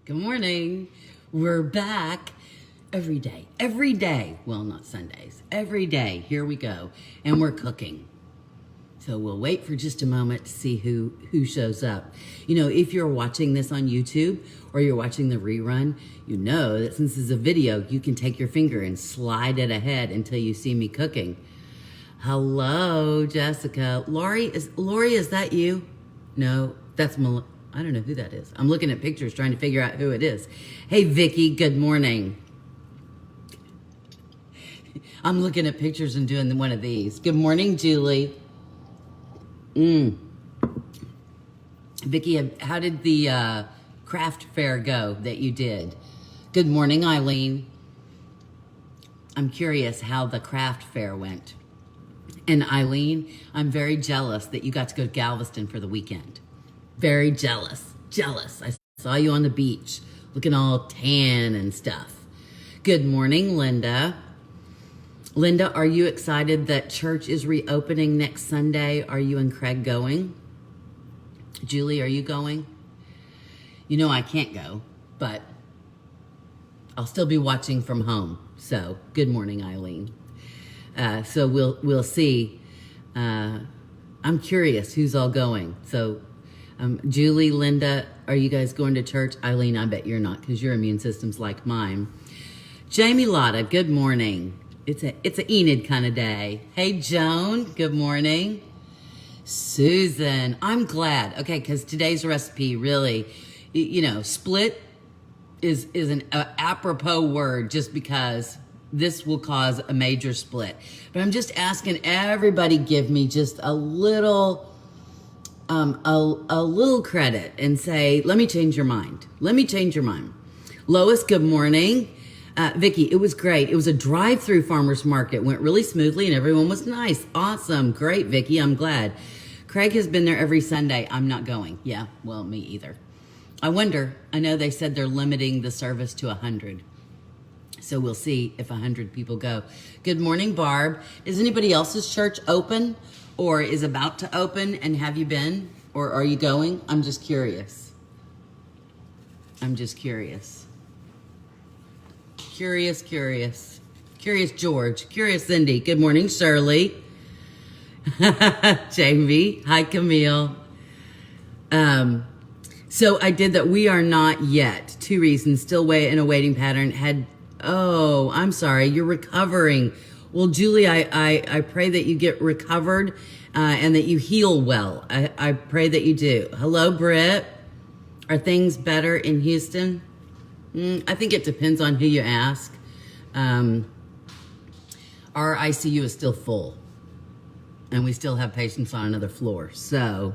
Good morning. We're back every day. Every day. Well, not Sundays. Every day. Here we go. And we're cooking. So we'll wait for just a moment to see who shows up. You know, if you're watching this on YouTube or you're watching the rerun, you know that since it's a video, you can take your finger and slide it ahead until you see me cooking. Hello, Jessica. Lori, is that you? No, that's I don't know who that is. I'm looking at pictures trying to figure out who it is. Hey, Vicky, good morning. I'm looking at pictures and doing one of these. Good morning, Julie. Vicky, how did the craft fair go that you did? Good morning, Eileen. I'm curious how the craft fair went. And Eileen, I'm very jealous that you got to go to Galveston for the weekend. Very jealous. I saw you on the beach looking all tan and stuff. Good morning, Linda. Linda, are you excited that church is reopening next Sunday? Are you and Craig going? Julie, are you going? You know I can't go, but I'll still be watching from home. So, good morning, Eileen. So we'll see. I'm curious who's all going. So, Julie, Linda, are you guys going to church? Eileen, I bet you're not because your immune system's like mine. Jamie Lotta, good morning. It's a Enid kind of day. Hey, Joan, good morning. Susan, I'm glad. Okay, because today's recipe really, you know, split is an apropos word just because this will cause a major split. But I'm just asking everybody give me just a little credit and say, let me change your mind. Let me change your mind. Lois, good morning. Vicky, it was great. It was a drive-through farmer's market. Went really smoothly and everyone was nice. Awesome. Great, Vicky. I'm glad. Craig has been there every Sunday. I'm not going. Yeah, well, me either. I wonder, I know they said they're limiting the service to 100. So we'll see if 100 people go. Good morning, Barb. Is anybody else's church open or is about to open, and have you been or are you going? I'm just curious. Curious George. Curious Cindy. Good morning, Shirley. Jamie. Hi, Camille. So I did that. We are not yet. 2 reasons. Still in a waiting pattern. I'm sorry. You're recovering. Well, Julie, I pray that you get recovered and that you heal well. I pray that you do. Hello, Britt. Are things better in Houston? I think it depends on who you ask. Our ICU is still full, and we still have patients on another floor. So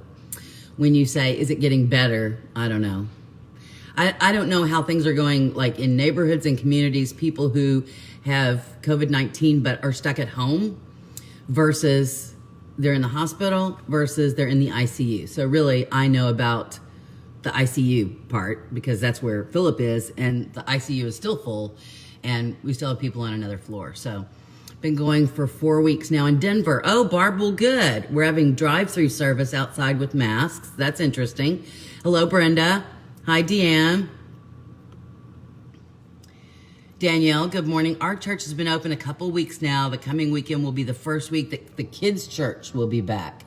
when you say, is it getting better? I don't know. I don't know how things are going, like in neighborhoods and communities, people who have COVID-19 but are stuck at home versus they're in the hospital versus they're in the ICU. So really, I know about the ICU part because that's where Philip is, and the ICU is still full and we still have people on another floor. So been going for 4 weeks now in Denver. Oh, Barb, well, good. We're having drive-through service outside with masks. That's interesting. Hello, Brenda. Hi, Deanne. Danielle, good morning. Our church has been open a couple weeks now. The coming weekend will be the first week that the kids' church will be back.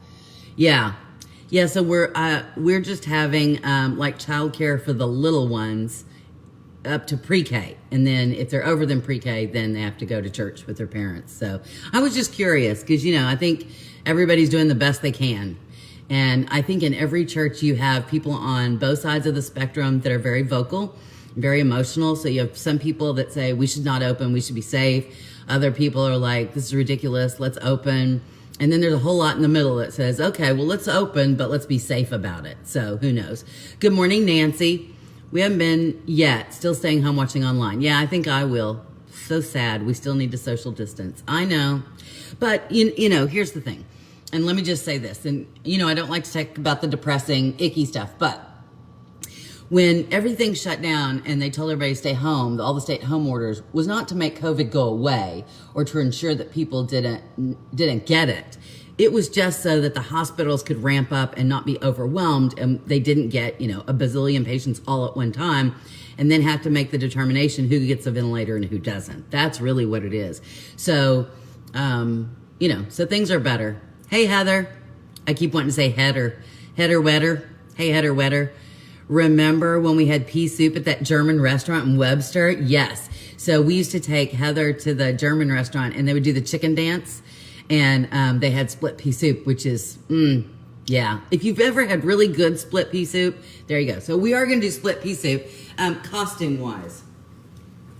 Yeah, so we're just having like childcare for the little ones up to pre-K. And then if they're over than pre-K, then they have to go to church with their parents. So I was just curious because, you know, I think everybody's doing the best they can. And I think in every church you have people on both sides of the spectrum that are very vocal, very emotional. So you have some people that say we should not open, we should be safe. Other people are like, this is ridiculous, let's open. And then there's a whole lot in the middle that says, okay, well, let's open, but let's be safe about it. So who knows? Good morning, Nancy. We haven't been yet, still staying home watching online. Yeah, I think I will. So sad. We still need to social distance. I know. But, you know, here's the thing. And let me just say this. And, you know, I don't like to talk about the depressing, icky stuff. But when everything shut down and they told everybody to stay home, all the stay-at-home orders was not to make COVID go away or to ensure that people didn't get it. It was just so that the hospitals could ramp up and not be overwhelmed, and they didn't get, a bazillion patients all at one time and then have to make the determination who gets a ventilator and who doesn't. That's really what it is. So, so things are better. Hey, Heather. I keep wanting to say Header. Header Wetter. Hey, Header Wetter. Remember when we had pea soup at that German restaurant in Webster? Yes. So we used to take Heather to the German restaurant, and they would do the chicken dance. And they had split pea soup, which is, yeah. If you've ever had really good split pea soup, there you go. So we are going to do split pea soup, costume-wise.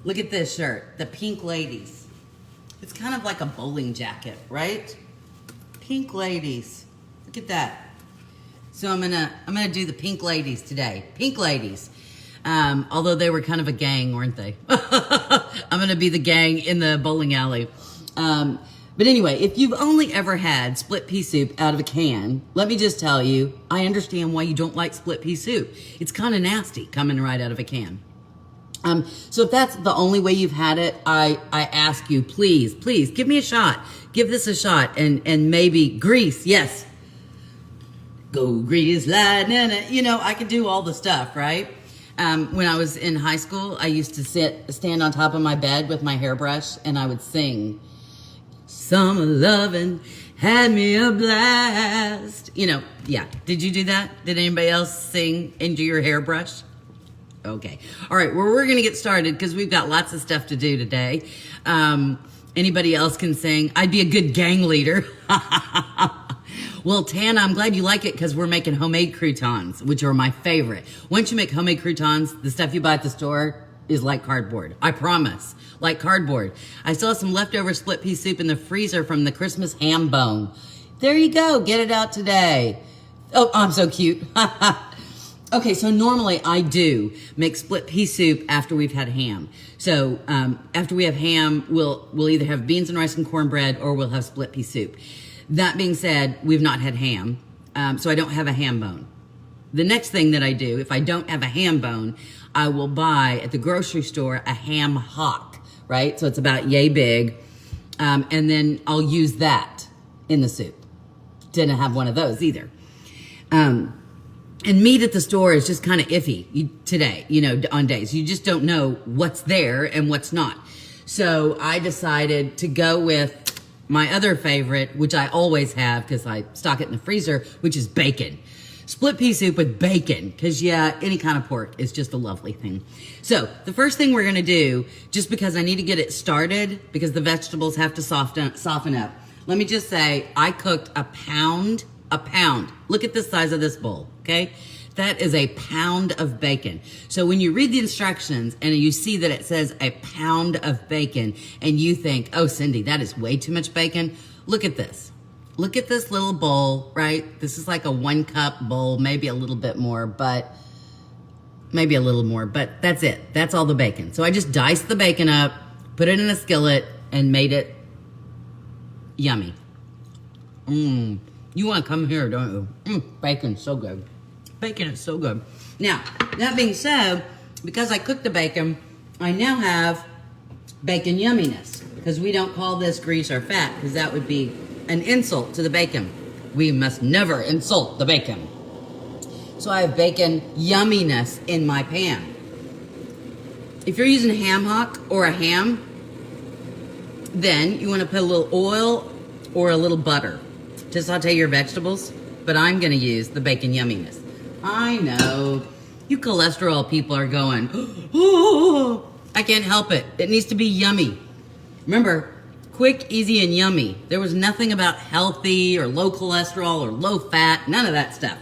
Look at this shirt, the Pink Ladies. It's kind of like a bowling jacket, right? Pink Ladies. Look at that. So I'm gonna do the Pink Ladies today. Pink Ladies. Although they were kind of a gang, weren't they? I'm gonna be the gang in the bowling alley. But anyway, if you've only ever had split pea soup out of a can, let me just tell you, I understand why you don't like split pea soup. It's kind of nasty coming right out of a can. So if that's the only way you've had it, I ask you, please give me a shot. Give this a shot and maybe grease. Yes. Go grease lightning. I could do all the stuff, right? When I was in high school, I used to stand on top of my bed with my hairbrush and I would sing, "Summer lovin' had me a blast." Yeah. Did you do that? Did anybody else sing into your hairbrush? Okay. All right. Well, we're going to get started because we've got lots of stuff to do today. Anybody else can sing. I'd be a good gang leader. Well, Tana, I'm glad you like it because we're making homemade croutons, which are my favorite. Once you make homemade croutons, the stuff you buy at the store is like cardboard. I promise. Like cardboard. I still have some leftover split pea soup in the freezer from the Christmas ham bone. There you go. Get it out today. Oh, I'm so cute. Okay, so normally I do make split pea soup after we've had ham. So after we have ham, we'll either have beans and rice and cornbread or we'll have split pea soup. That being said, we've not had ham, so I don't have a ham bone. The next thing that I do, if I don't have a ham bone, I will buy at the grocery store a ham hock, right? So it's about yay big, and then I'll use that in the soup. Didn't have one of those either. And meat at the store is just kind of iffy today, on days. You just don't know what's there and what's not. So I decided to go with my other favorite, which I always have because I stock it in the freezer, which is bacon. Split pea soup with bacon, because any kind of pork is just a lovely thing. So the first thing we're gonna do, just because I need to get it started, because the vegetables have to soften up. Let me just say, I cooked a pound. Look at the size of this bowl, okay? That is a pound of bacon. So when you read the instructions and you see that it says a pound of bacon and you think, oh, Cindy, that is way too much bacon, look at this. Look at this little bowl, right? This is like a 1 cup bowl, maybe a little more, but that's it. That's all the bacon. So I just diced the bacon up, put it in a skillet, and made it yummy. You want to come here, don't you? Bacon's so good. Bacon is so good. Now, that being said, because I cooked the bacon, I now have bacon yummy-ness, because we don't call this grease or fat, because that would be an insult to the bacon. We must never insult the bacon. So I have bacon yummy-ness in my pan. If you're using a ham hock or a ham, then you want to put a little oil or a little butter to saute your vegetables, but I'm going to use the bacon yummy-ness. I know. You cholesterol people are going, oh, I can't help it. It needs to be yummy. Remember, quick, easy, and yummy. There was nothing about healthy or low cholesterol or low fat, none of that stuff.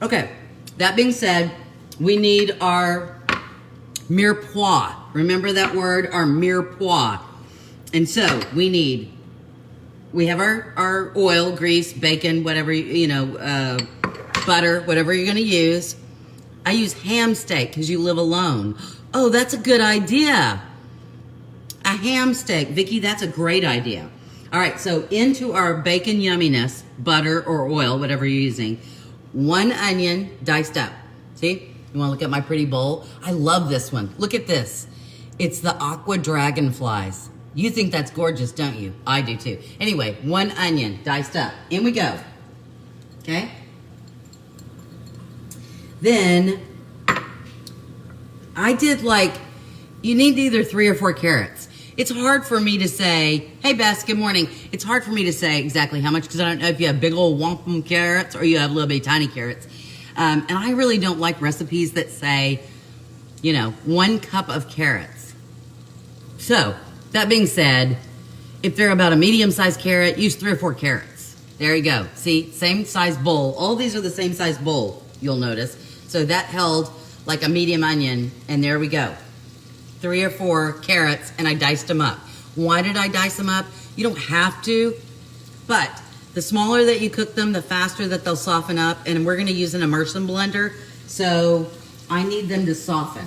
Okay, that being said, we need our mirepoix. Remember that word, our mirepoix. And so we have our oil, grease, bacon, whatever, butter, whatever you're going to use. I use ham steak because you live alone. Oh, that's a good idea. A ham steak. Vicki, that's a great idea. All right, so into our bacon yummy-ness, butter or oil, whatever you're using, 1 onion diced up. See? You want to look at my pretty bowl? I love this one. Look at this. It's the aqua dragonflies. You think that's gorgeous, don't you? I do too. Anyway, 1 onion diced up. In we go. Okay? Then, I did you need either 3 or 4 carrots. It's hard for me to say, hey Bess, good morning. It's hard for me to say exactly how much because I don't know if you have big old wampum carrots or you have little bitty tiny carrots. And I really don't like recipes that say, 1 cup of carrots. So, that being said, if they're about a medium-sized carrot, use 3 or 4 carrots. There you go. See, same size bowl. All these are the same size bowl, you'll notice. So that held like a medium onion, and there we go. 3 or 4 carrots, and I diced them up. Why did I dice them up? You don't have to, but the smaller that you cook them, the faster that they'll soften up, and we're gonna use an immersion blender, so I need them to soften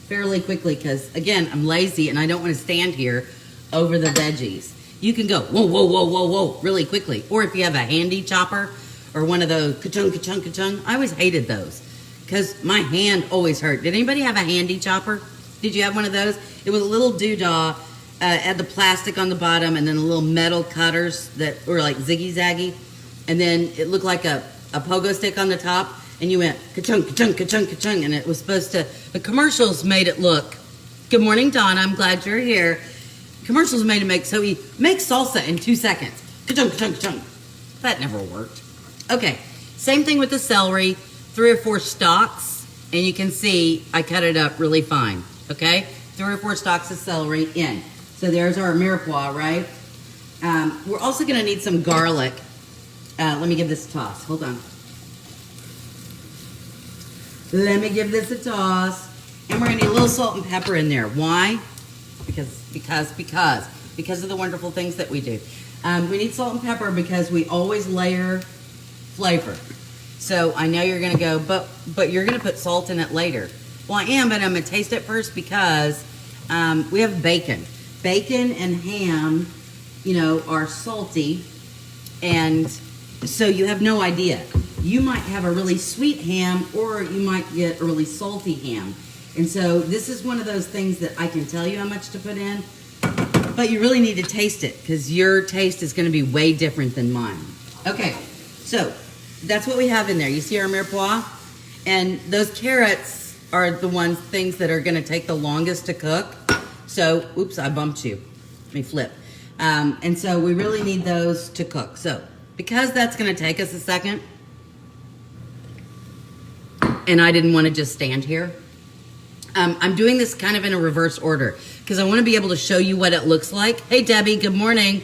fairly quickly because, again, I'm lazy and I don't want to stand here over the veggies. You can go, whoa, whoa, whoa, whoa, whoa, really quickly. Or if you have a handy chopper or one of those ka-chung, ka-chung, ka-chung. I always hated those because my hand always hurt. Did anybody have a handy chopper? Did you have one of those? It was a little doodah, had the plastic on the bottom and then the little metal cutters that were like ziggy-zaggy. And then it looked like a pogo stick on the top. And you went ka-chung, ka-chung, ka-chung, ka-chung, and it was supposed to, the commercials made it look, good morning, Donna, I'm glad you're here. Commercials made it make, so we make salsa in 2 seconds. Ka-chung, ka-chung, ka-chung. That never worked. Okay, same thing with the celery, 3 or 4 stalks, and you can see I cut it up really fine, okay? 3 or 4 stalks of celery in. So there's our mirepoix, right? We're also gonna need some garlic. Let me give this a toss, hold on. Let me give this a toss. And we're gonna need a little salt and pepper in there. Why? Because of the wonderful things that we do. We need salt and pepper because we always layer flavor. So I know you're gonna go, but you're gonna put salt in it later. Well, I am, but I'm gonna taste it first because we have bacon. Bacon and ham, are salty, and so you have no idea. You might have a really sweet ham or you might get a really salty ham. And so this is one of those things that I can tell you how much to put in, but you really need to taste it because your taste is going to be way different than mine. Okay, so that's what we have in there. You see our mirepoix? And those carrots are the things that are going to take the longest to cook. So, oops, I bumped you. Let me flip. And so we really need those to cook. So because that's going to take us a second, and I didn't want to just stand here. I'm doing this kind of in a reverse order because I want to be able to show you what it looks like. Hey, Debbie, good morning.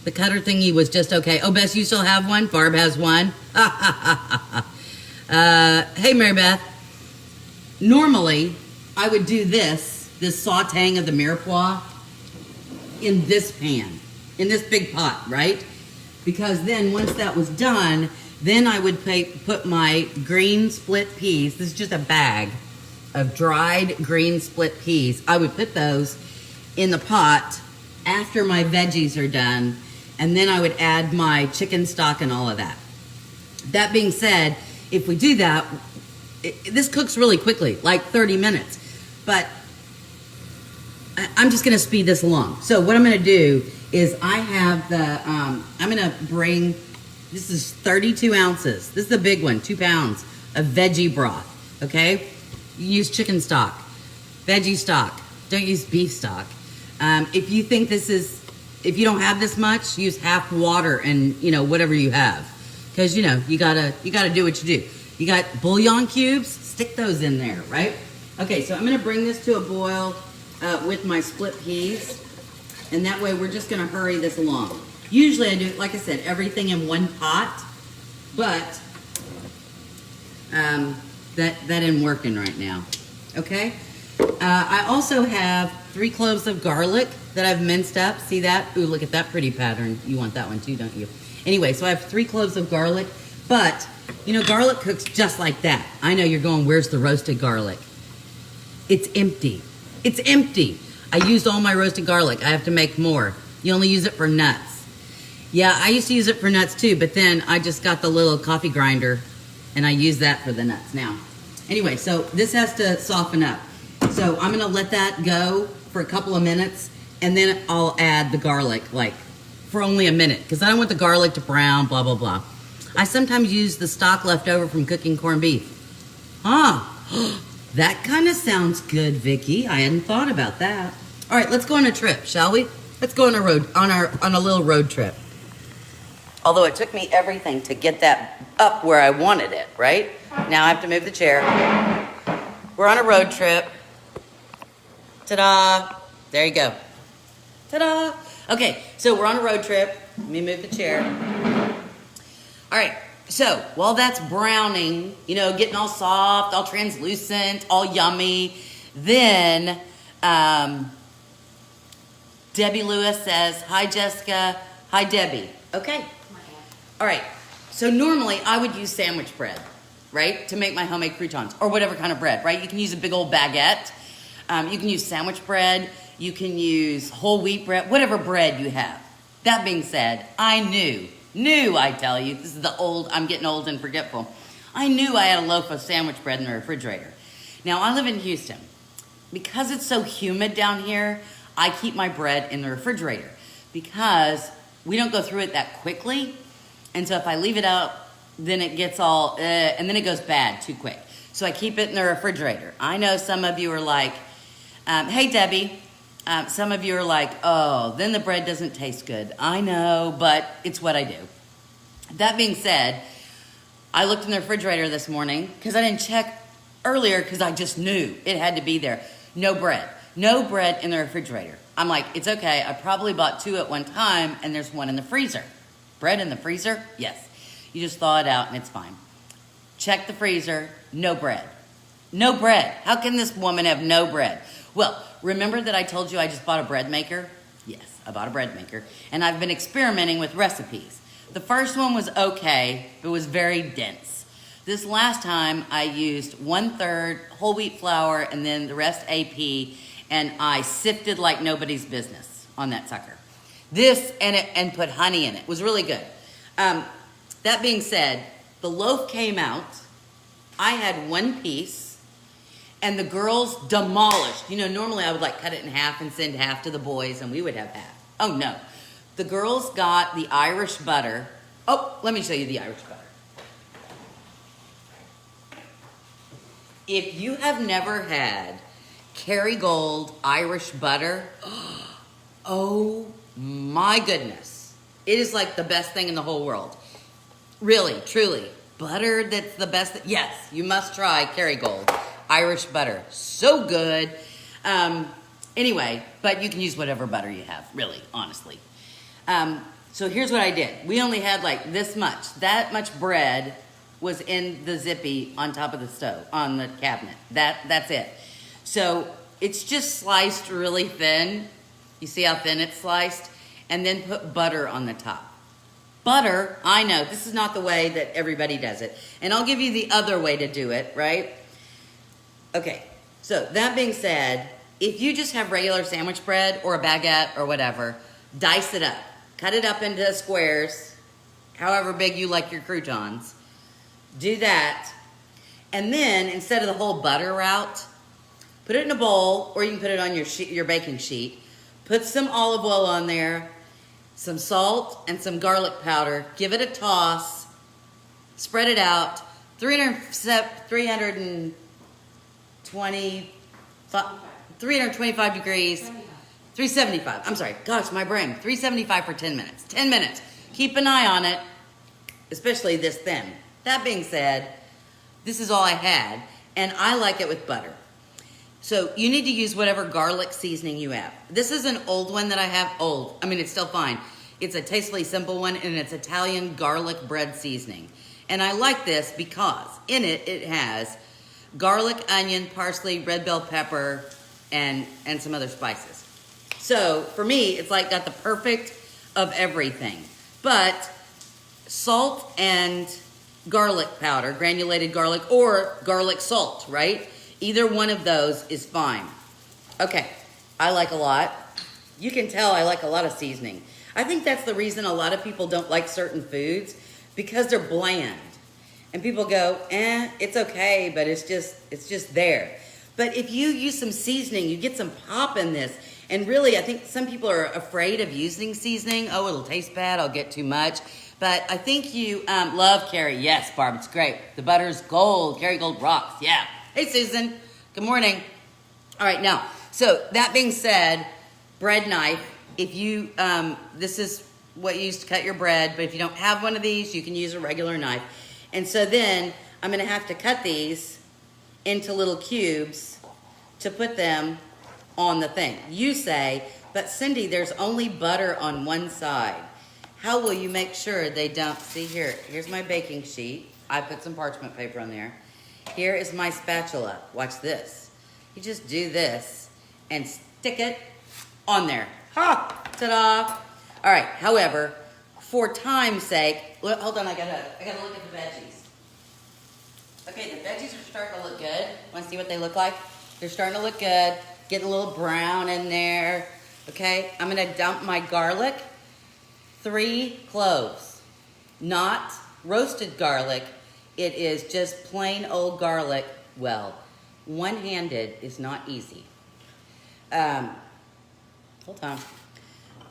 The cutter thingy was just okay. Oh, Bess, you still have one? Barb has one. Hey, Mary Beth. Normally, I would do this sauteing of the mirepoix in this pan, in this big pot, right? Because then once that was done, then I would put my green split peas. This is just a bag of dried green split peas. I would put those in the pot after my veggies are done, and then I would add my chicken stock and all of that. That being said, if we do that, this cooks really quickly, like 30 minutes. But I'm just going to speed this along. So what I'm going to do is I have the, I'm going to bring, this is 32 ounces. This is the big one, 2 pounds of veggie broth, okay? You use chicken stock, veggie stock. Don't use beef stock. If you think this is, if you don't have this much, use half water and, whatever you have. Because, you gotta do what you do. You got bouillon cubes, stick those in there, right? Okay, so I'm gonna bring this to a boil with my split peas. And that way we're just gonna hurry this along. Usually I do, like I said, everything in one pot, but that isn't working right now, okay? I also have 3 cloves of garlic that I've minced up. See that? Ooh, look at that pretty pattern. You want that one too, don't you? Anyway, so I have 3 cloves of garlic, but, garlic cooks just like that. I know you're going, where's the roasted garlic? It's empty. It's empty. I used all my roasted garlic. I have to make more. You only use it for nuts. Yeah, I used to use it for nuts too, but then I just got the little coffee grinder and I use that for the nuts now. Anyway, so this has to soften up. So I'm gonna let that go for a couple of minutes And then I'll add the garlic, like, for only a minute, because I don't want the garlic to brown, blah, blah, blah. I sometimes use the stock left over from cooking corned beef. That kind of sounds good, Vicky. I hadn't thought about that. All right, let's go on a trip, shall we? Let's go on a little road trip. Although it took me everything to get that up where I wanted it, right? Now I have to move the chair. We're on a road trip. Ta-da! There you go. Ta-da! Okay, so we're on a road trip. Let me move the chair. All right, so while that's browning, you know, getting all soft, all translucent, all yummy, then Debbie Lewis says, hi, Jessica. Hi, Debbie. Okay. All right, so normally I would use sandwich bread, right, to make my homemade croutons, or whatever kind of bread, right? You can use a big old baguette. You can use sandwich bread. You can use whole wheat bread, whatever bread you have. That being said, I knew, I tell you, this is I'm getting old and forgetful. I knew I had a loaf of sandwich bread in the refrigerator. Now, I live in Houston. Because it's so humid down here, I keep my bread in the refrigerator because we don't go through it that quickly. And so if I leave it out, then it gets all, and then it goes bad too quick. So I keep it in the refrigerator. I know some of you are like, hey, Debbie. Some of you are like, oh, then the bread doesn't taste good. I know, but it's what I do. That being said, I looked in the refrigerator this morning because I didn't check earlier because I just knew it had to be there. No bread. No bread in the refrigerator. I'm like, it's okay. I probably bought 2 at one time and there's 1 in the freezer. Bread in the freezer? Yes. You just thaw it out and it's fine. Check the freezer. No bread. No bread. How can this woman have no bread? Well, remember that I told you I just bought a bread maker? Yes, I bought a bread maker. And I've been experimenting with recipes. The first one was okay, but it was very dense. This last time I used 1/3 whole wheat flour and then the rest AP, and I sifted like nobody's business on that sucker. And put honey in it. It was really good. That being said, the loaf came out. I had 1 piece. And the girls demolished. You know, normally I would like cut it in half and send half to the boys and we would have half. Oh no. The girls got the Irish butter. Oh, let me show you the Irish butter. If you have never had Kerrygold Irish butter, oh my goodness. It is like the best thing in the whole world. Really, truly. Butter that's the best. Yes, you must try Kerrygold Irish butter. So good. Anyway, but you can use whatever butter you have, really, honestly. So here's what I did. We only had like this much. That much bread was in the zippy on top of the stove, on the cabinet. That's it. So it's just sliced really thin. You see how thin it's sliced? And then put butter on the top. Butter, I know, this is not the way that everybody does it. And I'll give you the other way to do it, right? Okay, so that being said, if you just have regular sandwich bread or a baguette or whatever, dice it up. Cut it up into squares, however big you like your croutons. Do that. And then, instead of the whole butter route, put it in a bowl, or you can put it on your baking sheet. Put some olive oil on there, some salt, and some garlic powder. Give it a toss. Spread it out. 325 degrees. 375. I'm sorry. Gosh, my brain. 375 for 10 minutes. 10 minutes. Keep an eye on it, especially this thin. That being said, this is all I had, and I like it with butter. So you need to use whatever garlic seasoning you have. This is an old one that I have. Old. I mean, it's still fine. It's a Tastefully Simple one, and it's Italian garlic bread seasoning. And I like this because in it, it has garlic, onion, parsley, red bell pepper, and some other spices. So for me, it's like got the perfect of everything. But salt and garlic powder, granulated garlic, or garlic salt, right? Either one of those is fine. Okay, I like a lot. You can tell I like a lot of seasoning. I think that's the reason a lot of people don't like certain foods, because they're bland. And people go, it's okay, but it's just there. But if you use some seasoning, you get some pop in this, And really, I think some people are afraid of using seasoning. Oh, it'll taste bad. I'll get too much. But I think you love Carrie. Yes, Barb, it's great. The butter's gold. Carrie Gold rocks. Yeah. Hey, Susan. Good morning. All right, now, so that being said, bread knife. If you, this is what you use to cut your bread, but if you don't have one of these, you can use a regular knife. And so then I'm going to have to cut these into little cubes to put them on the thing. You say, but Cindy, there's only butter on one side. How will you make sure they don't, see here, here's my baking sheet. I put some parchment paper on there. Here is my spatula. Watch this. You just do this and stick it on there. Ha! Ta-da! All right, however, for time's sake, hold on, I gotta look at the veggies. Okay, the veggies are starting to look good. Want to see what they look like? They're starting to look good. Getting a little brown in there. Okay, I'm gonna dump my garlic. 3 cloves. Not roasted garlic. It is just plain old garlic. Well, one-handed is not easy. Hold on.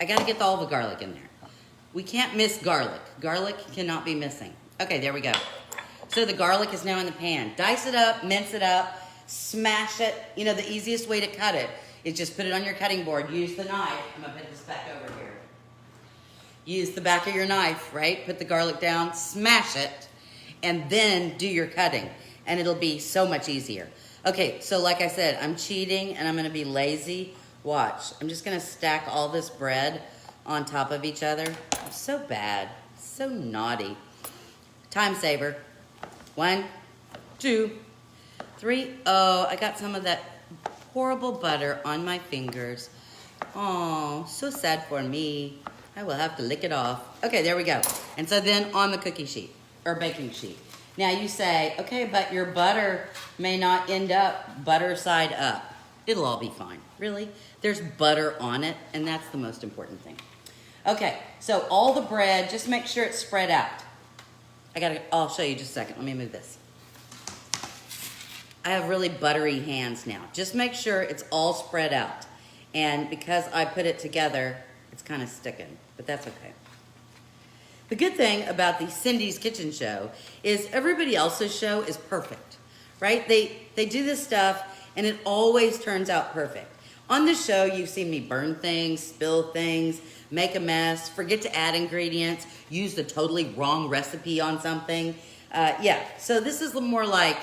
I gotta get all the garlic in there. We can't miss garlic. Garlic cannot be missing. Okay, there we go. So the garlic is now in the pan. Dice it up, mince it up, smash it. You know, the easiest way to cut it is just put it on your cutting board. Use the knife. I'm gonna put this back over here. Use the back of your knife, right? Put the garlic down, smash it, and then do your cutting. And it'll be so much easier. Okay, so like I said, I'm cheating and I'm gonna be lazy. Watch, I'm just gonna stack all this bread on top of each other. I'm so bad, so naughty. Time saver. 1, 2, 3. Oh, I got some of that horrible butter on my fingers. Oh, so sad for me. I will have to lick it off. Okay, there we go. And so then on the cookie sheet, or baking sheet. Now you say, okay, but your butter may not end up butter side up. It'll all be fine, really. There's butter on it, and that's the most important thing. Okay, so all the bread, just make sure it's spread out. I'll show you just a second. Let me move this. I have really buttery hands now. Just make sure it's all spread out. And because I put it together, it's kind of sticking, but that's okay. The good thing about the Cindy's Kitchen show is everybody else's show is perfect, right? They do this stuff, and it always turns out perfect. On this show, you've seen me burn things, spill things, make a mess, forget to add ingredients, use the totally wrong recipe on something. Yeah, so this is more like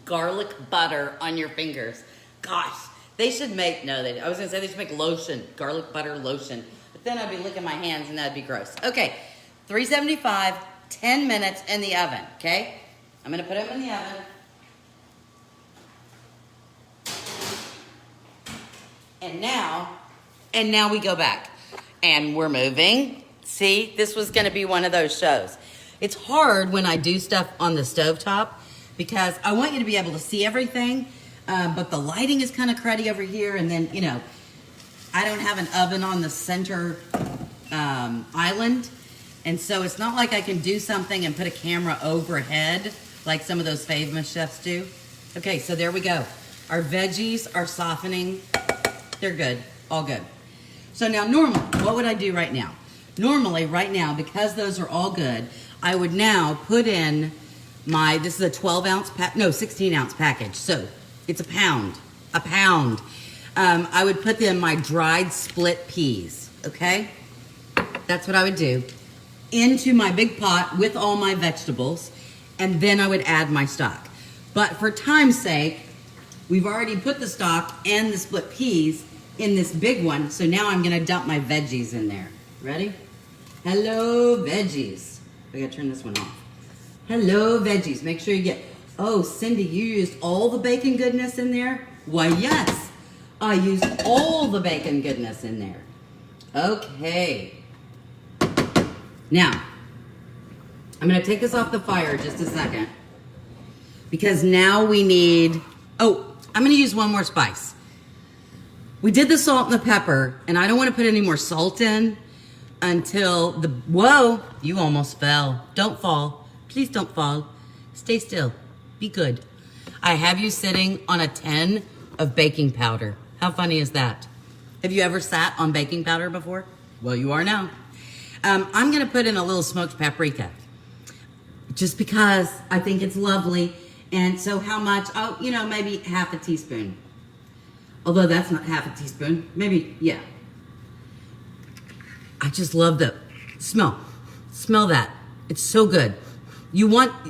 garlic butter on your fingers. Gosh, they should make, I was gonna say they should make lotion, garlic butter lotion, but then I'd be licking my hands and that'd be gross. Okay, 375, 10 minutes in the oven, okay? I'm gonna put them in the oven. And now we go back. And we're moving. See, this was gonna be one of those shows. It's hard when I do stuff on the stovetop because I want you to be able to see everything, but the lighting is kind of cruddy over here, and then, you know, I don't have an oven on the center island, and so it's not like I can do something and put a camera overhead like some of those famous chefs do. Okay, so there we go. Our veggies are softening. They're good, all good. So now normally, what would I do right now? Normally, right now, because those are all good, I would now put in this is a 12-ounce, 16-ounce package. So it's a pound. I would put in my dried split peas, okay? That's what I would do. Into my big pot with all my vegetables, and then I would add my stock. But for time's sake, we've already put the stock and the split peas in this big one, so now I'm gonna dump my veggies in there. Ready? Hello, veggies. I gotta turn this one off. Hello, veggies. Make sure you get, oh, Cindy, you used all the bacon goodness in there? Why, yes, I used all the bacon goodness in there. Okay. Now, I'm gonna take this off the fire just a second because now we need, I'm gonna use one more spice. We did the salt and the pepper, and I don't wanna put any more salt in until whoa, you almost fell. Don't fall, please don't fall. Stay still, be good. I have you sitting on a 10 of baking powder. How funny is that? Have you ever sat on baking powder before? Well, you are now. I'm gonna put in a little smoked paprika just because I think it's lovely. And so how much? Oh, you know, maybe half a teaspoon. Although that's not half a teaspoon. Maybe, yeah. I just love the smell. Smell that. It's so good.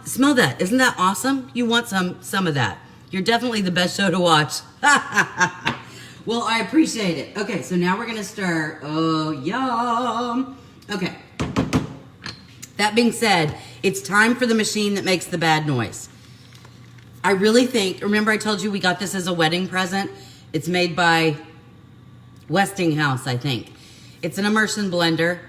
Smell that. Isn't that awesome? You want some of that. You're definitely the best show to watch. Well, I appreciate it. Okay, so now we're gonna stir. Oh, yum. Okay. That being said, it's time for the machine that makes the bad noise. I really think, remember I told you we got this as a wedding present? It's made by Westinghouse, I think. It's an immersion blender.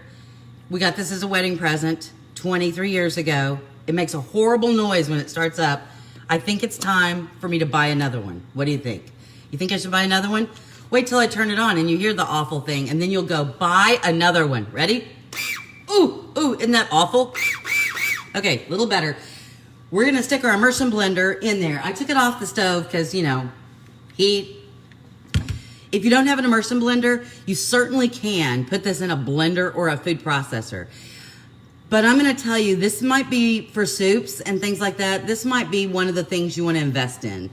We got this as a wedding present 23 years ago. It makes a horrible noise when it starts up. I think it's time for me to buy another one. What do you think? You think I should buy another one? Wait till I turn it on and you hear the awful thing, and then you'll go buy another one. Ready? Ooh, ooh, isn't that awful? Okay, a little better. We're gonna stick our immersion blender in there. I took it off the stove because, you know, heat. If you don't have an immersion blender, you certainly can put this in a blender or a food processor. But I'm gonna tell you, this might be for soups and things like that. This might be one of the things you wanna invest in.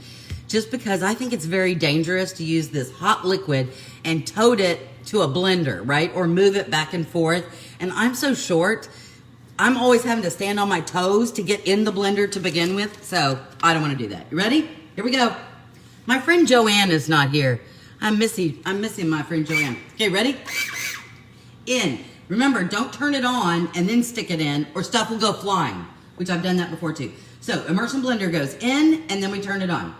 Just because I think it's very dangerous to use this hot liquid and tote it to a blender, right? Or move it back and forth. And I'm so short, I'm always having to stand on my toes to get in the blender to begin with. So I don't wanna do that. You ready? Here we go. My friend Joanne is not here. I'm missing my friend Joanne. Okay, ready? In. Remember, don't turn it on and then stick it in or stuff will go flying, which I've done that before too. So immersion blender goes in and then we turn it on.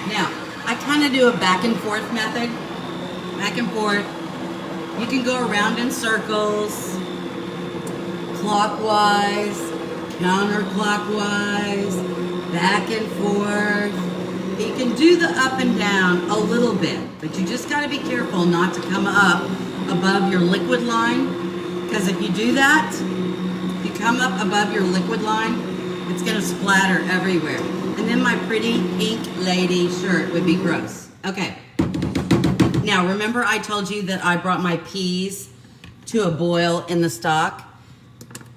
Now, I kind of do a back and forth method. Back and forth. You can go around in circles, clockwise, counterclockwise, back and forth. You can do the up and down a little bit, but you just got to be careful not to come up above your liquid line, because if you do that, if you come up above your liquid line, it's going to splatter everywhere. And then my pretty pink lady shirt would be gross. Okay. Now, remember I told you that I brought my peas to a boil in the stock?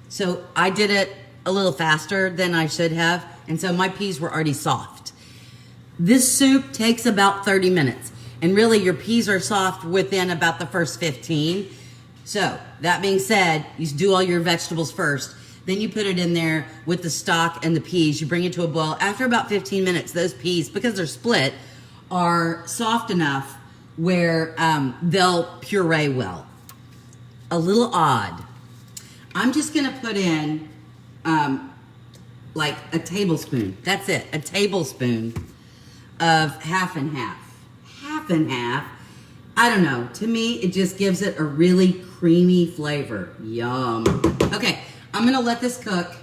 So I did it a little faster than I should have, and so my peas were already soft. This soup takes about 30 minutes, and really your peas are soft within about the first 15. So that being said, you do all your vegetables first, then you put it in there with the stock and the peas. You bring it to a boil. After about 15 minutes, those peas, because they're split, are soft enough where they'll puree well. A little odd. I'm just gonna put in like a tablespoon. That's it, a tablespoon of half and half. Half and half. I don't know. To me, it just gives it a really creamy flavor. Yum. Okay, I'm gonna let this cook.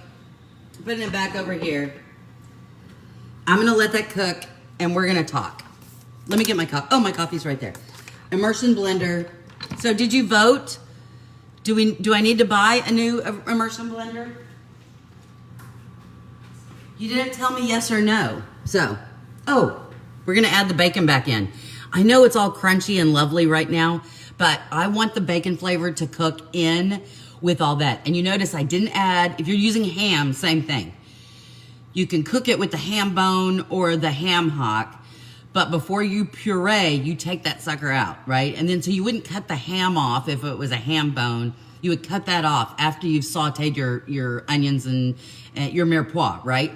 Putting it back over here. I'm gonna let that cook and we're gonna talk. Let me get my coffee. Oh, my coffee's right there. Immersion blender. So did you vote? Do I need to buy a new immersion blender? You didn't tell me yes or no. So, oh, we're gonna add the bacon back in. I know it's all crunchy and lovely right now, but I want the bacon flavor to cook in with all that. And you notice I didn't add, if you're using ham, same thing. You can cook it with the ham bone or the ham hock, but before you puree, you take that sucker out, right? And then so you wouldn't cut the ham off if it was a ham bone. You would cut that off after you've sauteed your onions and your mirepoix, right?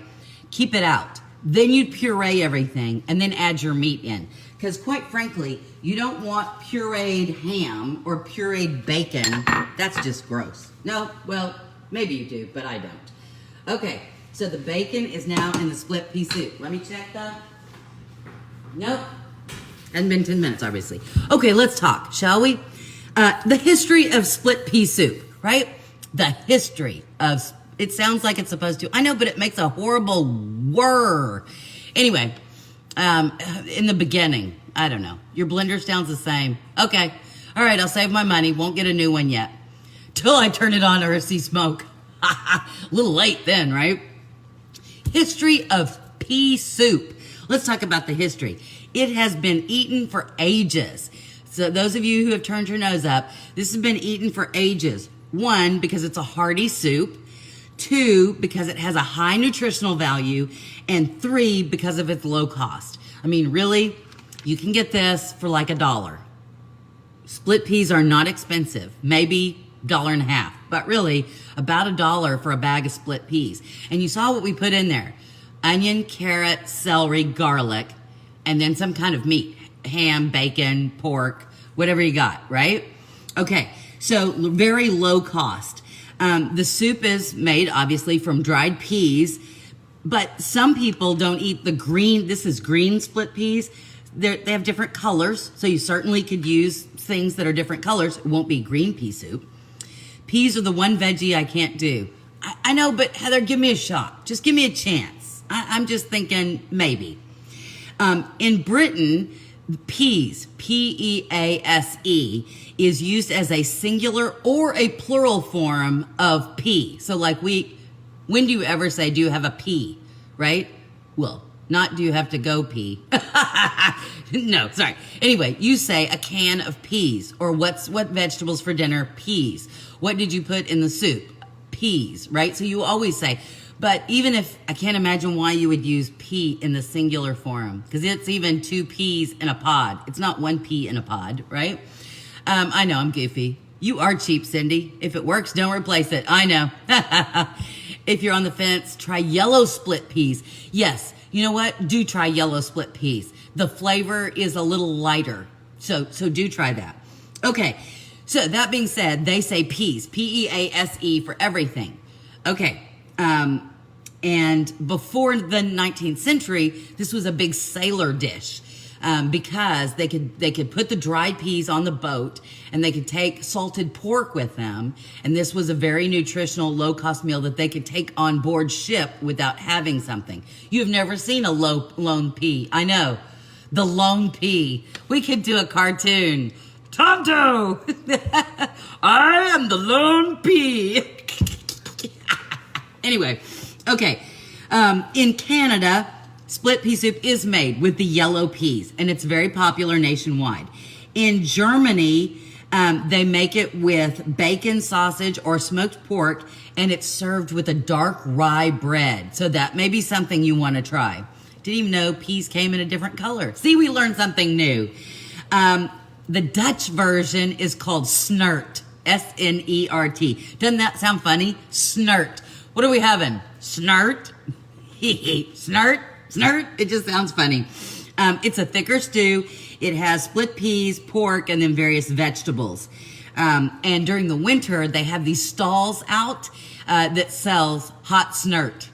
Keep it out. Then you'd puree everything and then add your meat in. Because quite frankly, you don't want pureed ham or pureed bacon. That's just gross. No, well, maybe you do, but I don't. Okay, so the bacon is now in the split pea soup. Let me check the... Nope. Hasn't been 10 minutes, obviously. Okay, let's talk, shall we? The history of split pea soup, right? The history of... It sounds like it's supposed to. I know, but it makes a horrible whir. Anyway, in the beginning, I don't know. Your blender sounds the same. Okay. All right, I'll save my money. Won't get a new one yet. Till I turn it on or see smoke. A little late then, right? History of pea soup. Let's talk about the history. It has been eaten for ages. So those of you who have turned your nose up, this has been eaten for ages. 1, because it's a hearty soup. 2, because it has a high nutritional value. And 3, because of its low cost. I mean, really, you can get this for like $1. Split peas are not expensive, maybe $1.50, but really about $1 for a bag of split peas. And you saw what we put in there: onion, carrot, celery, garlic, and then some kind of meat: ham, bacon, pork, whatever you got, right? Okay, so very low cost. The soup is made obviously from dried peas, but some people don't eat the green. This is green split peas. They have different colors, so you certainly could use things that are different colors. It won't be green pea soup. Peas are the one veggie I can't do. I know, but Heather, give me a shot. Just give me a chance. I'm just thinking maybe. In Britain, peas, P-E-A-S-E, is used as a singular or a plural form of pea. So like when do you ever say, do you have a pea, right? Well, not do you have to go pee. No, sorry. Anyway, you say a can of peas, or what vegetables for dinner? Peas. What did you put in the soup? Peas, right? So you always say, but even if, I can't imagine why you would use pea in the singular form, because it's even 2 peas in a pod. It's not 1 pea in a pod, right? I know, I'm goofy. You are cheap, Cindy. If it works, don't replace it. I know. If you're on the fence, try yellow split peas. Yes, you know what? Do try yellow split peas. The flavor is a little lighter. So do try that. Okay, so that being said, they say peas, P-E-A-S-E, for everything. Okay, and before the 19th century, this was a big sailor dish. Because they could put the dried peas on the boat, and they could take salted pork with them. And this was a very nutritional, low-cost meal that they could take on board ship without having something. You've never seen a lone pea. I know. The lone pea. We could do a cartoon. Tonto! I am the lone pea. Anyway, okay. In Canada, split pea soup is made with the yellow peas, and it's very popular nationwide. In Germany, they make it with bacon, sausage, or smoked pork, and it's served with a dark rye bread. So that may be something you want to try. Didn't even know peas came in a different color. See, we learned something new. The Dutch version is called snert, S-N-E-R-T. Doesn't that sound funny? Snert. What are we having? Snert? Snert? Snert? It just sounds funny. It's a thicker stew. It has split peas, pork, and then various vegetables. And during the winter, they have these stalls out that sells hot snert.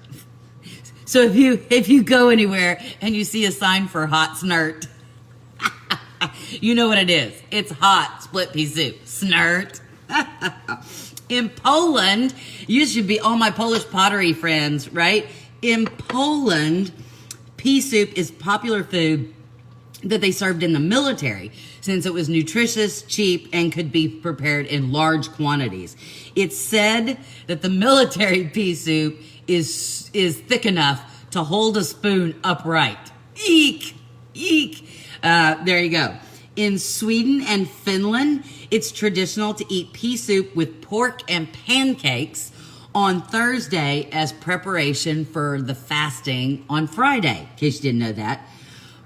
So if you go anywhere and you see a sign for hot snert, you know what it is. It's hot split pea soup. Snert. In Poland, you should be all my Polish pottery friends, right? In Poland, pea soup is popular food that they served in the military, since it was nutritious, cheap, and could be prepared in large quantities. It's said that the military pea soup is thick enough to hold a spoon upright. Eek! Eek! There you go. In Sweden and Finland, it's traditional to eat pea soup with pork and pancakes on Thursday as preparation for the fasting on Friday, in case you didn't know that.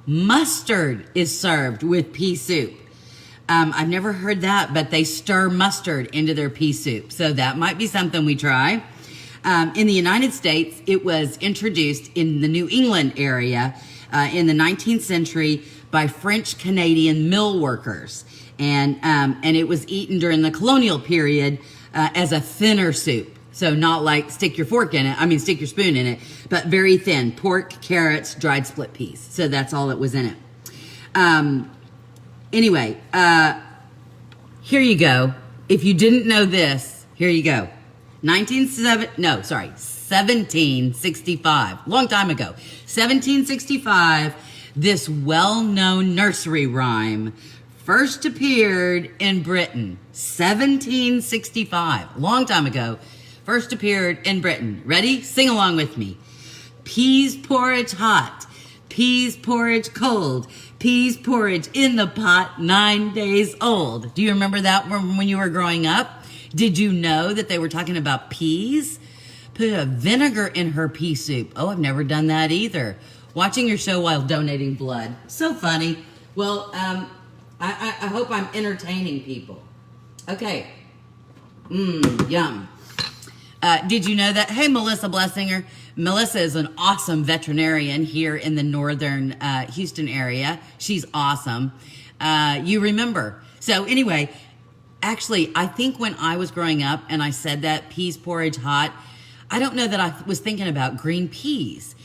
Mustard is served with pea soup. I've never heard that, but they stir mustard into their pea soup. So that might be something we try. In the United States, it was introduced in the New England area in the 19th century by French-Canadian mill workers. And it was eaten during the colonial period as a thinner soup. So not like stick your spoon in it, but very thin. Pork, carrots, dried split peas. So that's all that was in it. Anyway, here you go. If you didn't know this, here you go. 1765, long time ago. 1765, this well-known nursery rhyme first appeared in Britain. 1765, long time ago. First appeared in Britain. Ready? Sing along with me. Peas porridge hot, peas porridge cold, peas porridge in the pot 9 days old. Do you remember that when you were growing up? Did you know that they were talking about peas? Put a vinegar in her pea soup. Oh, I've never done that either. Watching your show while donating blood. So funny. Well, I hope I'm entertaining people. Okay. Yum. Did you know that? Hey, Melissa Blessinger. Melissa is an awesome veterinarian here in the northern Houston area. She's awesome. You remember. So anyway, actually, I think when I was growing up and I said that peas porridge hot, I don't know that I was thinking about green peas.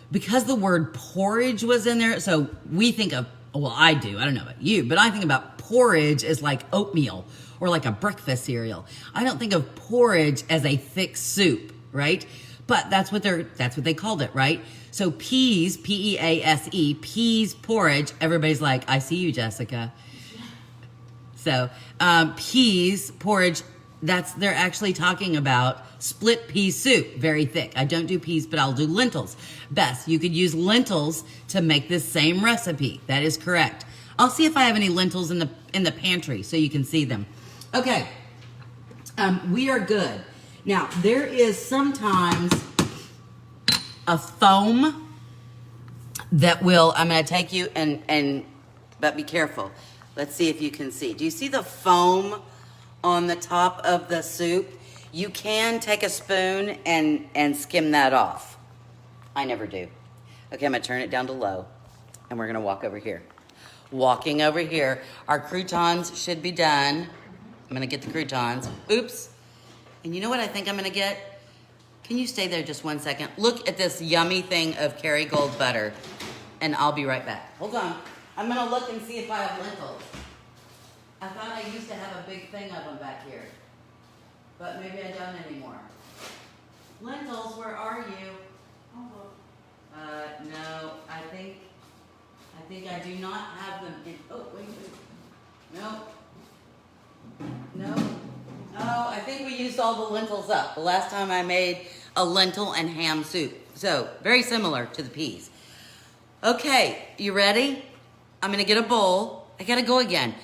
Because the word porridge was in there, so we think of, well, I do, I don't know about you, but I think about porridge as like oatmeal or like a breakfast cereal. I don't think of porridge as a thick soup, right? But that's what they called it, right? So peas, P-E-A-S-E, peas porridge, everybody's like, I see you, Jessica. So peas porridge, they're actually talking about split pea soup, very thick. I don't do peas, but I'll do lentils. Bess, you could use lentils to make this same recipe. That is correct. I'll see if I have any lentils in the pantry so you can see them. Okay, we are good. Now, there is sometimes a foam that I'm going to take you but be careful. Let's see if you can see. Do you see the foam on the top of the soup? You can take a spoon and skim that off. I never do. Okay, I'm gonna turn it down to low and we're gonna walk over here. Walking over here, our croutons should be done. I'm gonna get the croutons. Oops. And you know what I think I'm gonna get? Can you stay there just 1 second? Look at this yummy thing of Kerrygold butter and I'll be right back. Hold on. I'm gonna look and see if I have lentils. I thought I used to have a big thing of them back here. But maybe I don't anymore. Lentils, where are you? No, I think I do not have them in, oh, wait. No. Oh, I think we used all the lentils up. The last time I made a lentil and ham soup. So, very similar to the peas. Okay, you ready? I'm gonna get a bowl. I gotta go again.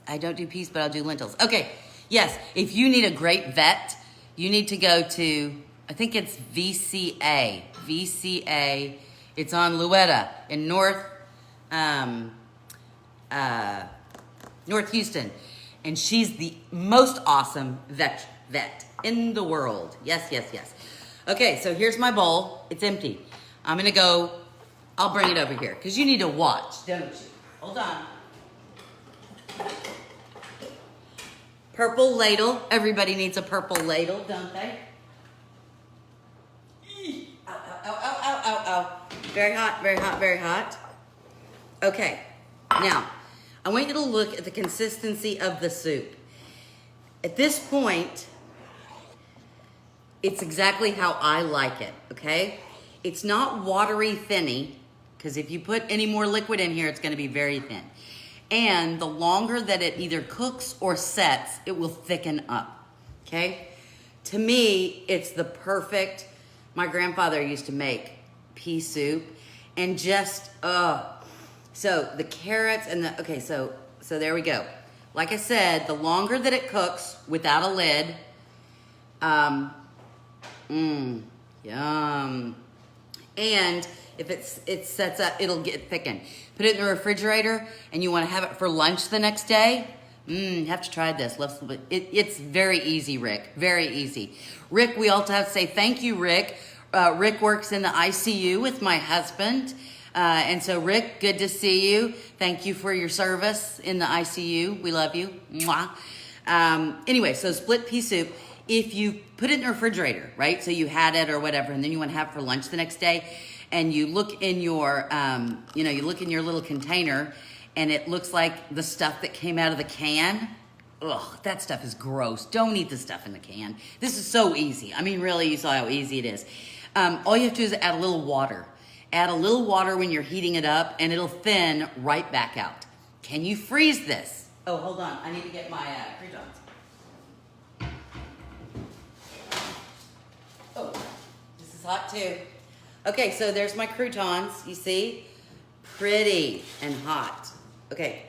I don't do peas, but I'll do lentils. Okay. Yes, if you need a great vet, you need to go to, I think it's VCA. VCA, it's on Louetta in North Houston. And she's the most awesome vet in the world. Yes. Okay, so here's my bowl. It's empty. I'm gonna go, I'll bring it over here because you need to watch, don't you? Hold on. Purple ladle. Everybody needs a purple ladle, don't they? Ow. Very hot. Okay, now, I want you to look at the consistency of the soup. At this point, it's exactly how I like it, okay? It's not watery thinny, because if you put any more liquid in here, it's gonna be very thin. And the longer that it either cooks or sets, it will thicken up, okay? To me, it's the perfect, my grandfather used to make pea soup and just, so the carrots and okay, so there we go. Like I said, the longer that it cooks without a lid, yum. And if it sets up, it'll get thickened. Put it in the refrigerator and you want to have it for lunch the next day. You have to try this. It's very easy, Rick. Very easy. Rick, we also have to say thank you, Rick. Rick works in the ICU with my husband. And so, Rick, good to see you. Thank you for your service in the ICU. We love you. Mwah. Anyway, so split pea soup. If you put it in the refrigerator, right? So you had it or whatever, and then you want to have it for lunch the next day, and you look in your, you look in your little container, and it looks like the stuff that came out of the can. Ugh, that stuff is gross. Don't eat the stuff in the can. This is so easy. I mean, really, you saw how easy it is. All you have to do is add a little water. Add a little water when you're heating it up, and it'll thin right back out. Can you freeze this? Oh, hold on. I need to get my croutons. Oh, this is hot too. Okay, so there's my croutons, you see? Pretty and hot. Okay,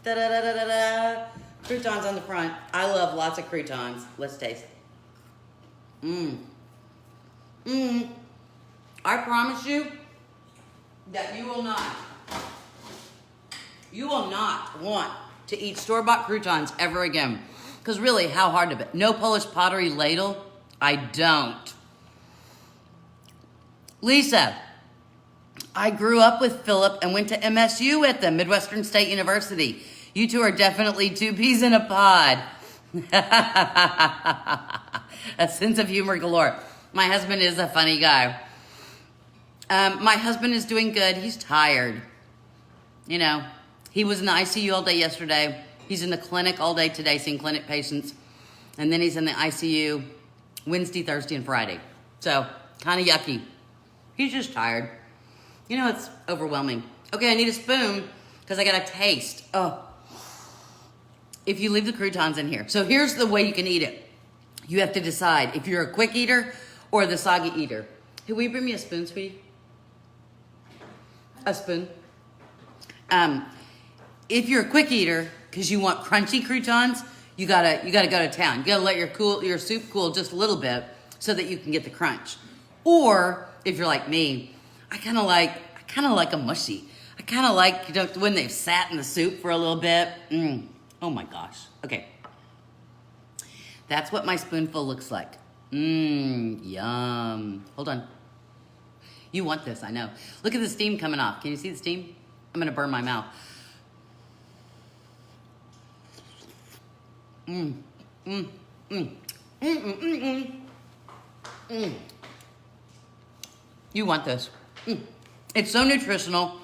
da-da-da-da-da-da. Croutons on the front. I love lots of croutons. Let's taste. Mmm. Mmm. I promise you that you will not want to eat store-bought croutons ever again. Because really, how hard of it? No Polish pottery ladle? I don't. Lisa, I grew up with Philip and went to MSU with them, Midwestern State University. You two are definitely two peas in a pod. A sense of humor galore. My husband is a funny guy. My husband is doing good. He's tired. You know, he was in the ICU all day yesterday. He's in the clinic all day today seeing clinic patients. And then he's in the ICU Wednesday, Thursday, and Friday. So, kind of yucky. He's just tired. You know, it's overwhelming. Okay, I need a spoon because I got to taste. Oh. If you leave the croutons in here. So here's the way you can eat it. You have to decide if you're a quick eater or the soggy eater. Hey, will you bring me a spoon, sweetie? A spoon. If you're a quick eater, because you want crunchy croutons, you gotta go to town. You gotta let your soup cool just a little bit so that you can get the crunch. Or if you're like me, I kind of like them mushy. I kind of like, you know, when they've sat in the soup for a little bit. Oh my gosh. Okay. That's what my spoonful looks like. Yum. Hold on. You want this, I know. Look at the steam coming off. Can you see the steam? I'm gonna burn my mouth. You want this. It's so nutritional.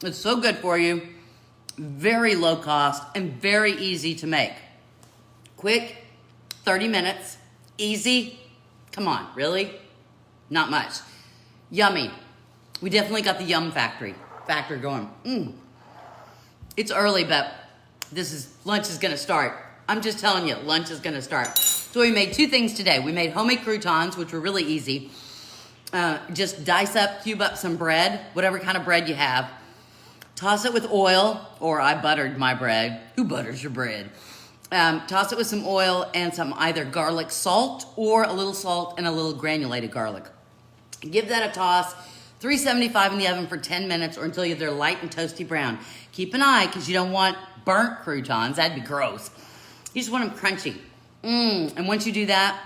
It's so good for you. Very low cost and very easy to make. Quick, 30 minutes, easy. Come on, really? Not much. Yummy. We definitely got the yum factor going. It's early, but lunch is gonna start. I'm just telling you, lunch is gonna start. So we made two things today. We made homemade croutons, which were really easy. Just cube up some bread, whatever kind of bread you have. Toss it with oil, or I buttered my bread. Who butters your bread? Toss it with some oil and some either garlic salt or a little salt and a little granulated garlic. Give that a toss. 375 in the oven for 10 minutes or until they're light and toasty brown. Keep an eye because you don't want burnt croutons. That'd be gross. You just want them crunchy. And once you do that,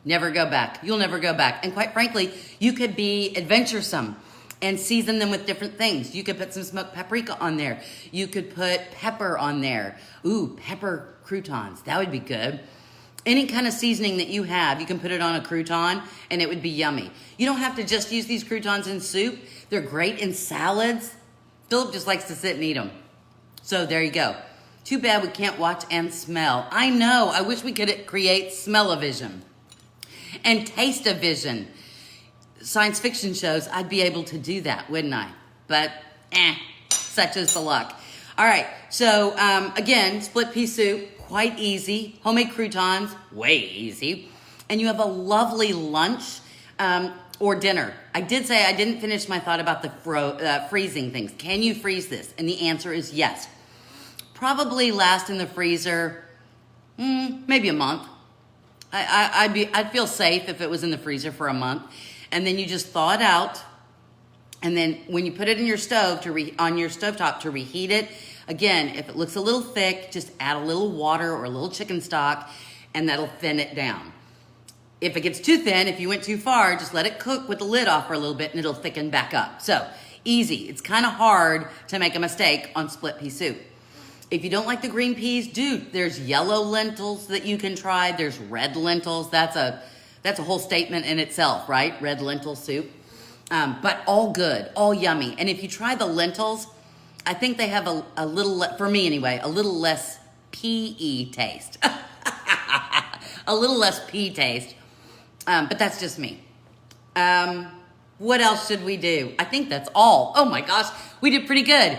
never go back. You'll never go back. And quite frankly, you could be adventuresome and season them with different things. You could put some smoked paprika on there. You could put pepper on there. Ooh, pepper croutons. That would be good. Any kind of seasoning that you have, you can put it on a crouton and it would be yummy. You don't have to just use these croutons in soup. They're great in salads. Philip just likes to sit and eat them. So there you go. Too bad we can't watch and smell. I know. I wish we could create smell-o-vision and taste-o-vision. Science fiction shows, I'd be able to do that, wouldn't I? But, such is the luck. All right, so again, split pea soup, quite easy. Homemade croutons, way easy. And you have a lovely lunch or dinner. I did say I didn't finish my thought about the freezing things. Can you freeze this? And the answer is yes. Probably last in the freezer, maybe a month. I'd feel safe if it was in the freezer for a month. And then you just thaw it out. And then when you put it in your stove on your stovetop to reheat it, again, if it looks a little thick, just add a little water or a little chicken stock and that'll thin it down. If it gets too thin, if you went too far, just let it cook with the lid off for a little bit and it'll thicken back up. So easy. It's kind of hard to make a mistake on split pea soup. If you don't like the green peas, dude, there's yellow lentils that you can try. There's red lentils. That's a whole statement in itself, right? Red lentil soup. But all good, all yummy. And if you try the lentils, I think they have a little, for me anyway, a little less pea taste. A little less pea taste. But that's just me. What else should we do? I think that's all. Oh my gosh, we did pretty good.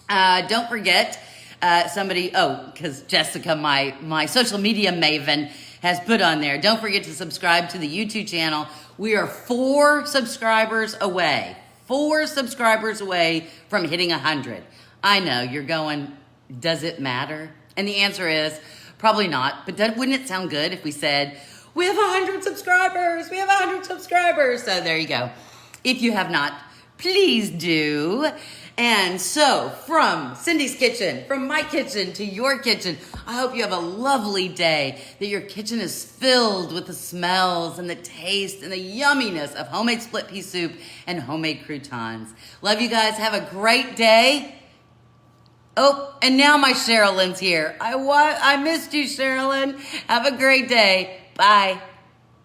Don't forget, because Jessica, my social media maven, has put on there. Don't forget to subscribe to the YouTube channel. We are 4 subscribers away. 4 subscribers away from hitting 100. I know, you're going, does it matter? And the answer is, probably not. But wouldn't it sound good if we said, we have 100 subscribers, we have 100 subscribers. So there you go. If you have not, please do. And so from Cindy's kitchen, from my kitchen to your kitchen, I hope you have a lovely day, that your kitchen is filled with the smells and the taste and the yumminess of homemade split pea soup and homemade croutons. Love you guys. Have a great day. Oh, and now my Sherilyn's here. I missed you, Sherilyn. Have a great day. Bye.